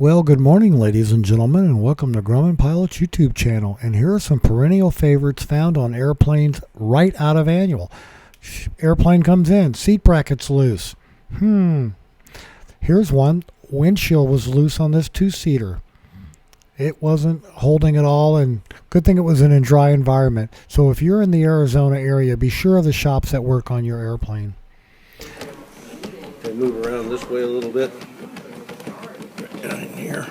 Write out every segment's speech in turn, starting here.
Well, good morning, ladies and gentlemen, and welcome to Grumman Pilot's YouTube channel. And here are some perennial favorites found on airplanes right out of annual. Airplane comes in, seat brackets loose. Here's one. Windshield was loose on this two-seater. It wasn't holding at all, and good thing it was in a dry environment. So if you're in the Arizona area, be sure of the shops that work on your airplane. Okay, move around this way a little bit. Right down in here.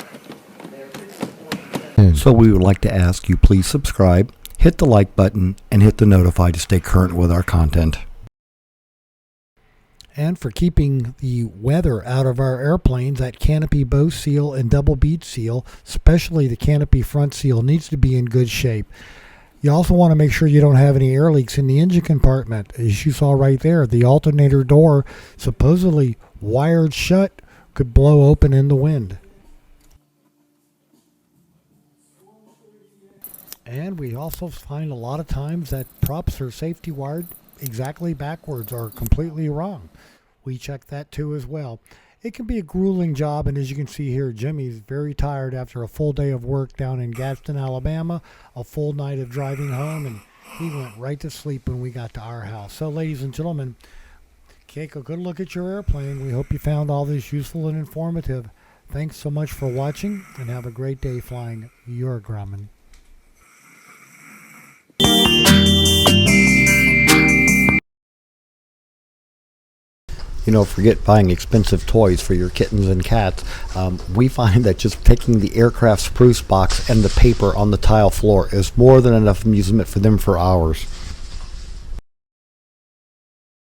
So we would like to ask you please subscribe, hit the like button, and hit the notify to stay current with our content. And for keeping the weather out of our airplanes, that canopy bow seal and double bead seal, especially the canopy front seal, needs to be in good shape. You also want to make sure you don't have any air leaks in the engine compartment. As you saw right there, the alternator door, supposedly wired shut, could blow open in the wind. And we also find a lot of times that props are safety wired exactly backwards or completely wrong. We check that too as well. It can be a grueling job, and as you can see here, Jimmy's very tired after a full day of work down in Gadsden, Alabama, a full night of driving home, and he went right to sleep when we got to our house. So ladies and gentlemen, take a good look at your airplane. We hope you found all this useful and informative. Thanks so much for watching, and have a great day flying your Grumman. You know, forget buying expensive toys for your kittens and cats. We find that just taking the aircraft spruce box and the paper on the tile floor is more than enough amusement for them for hours.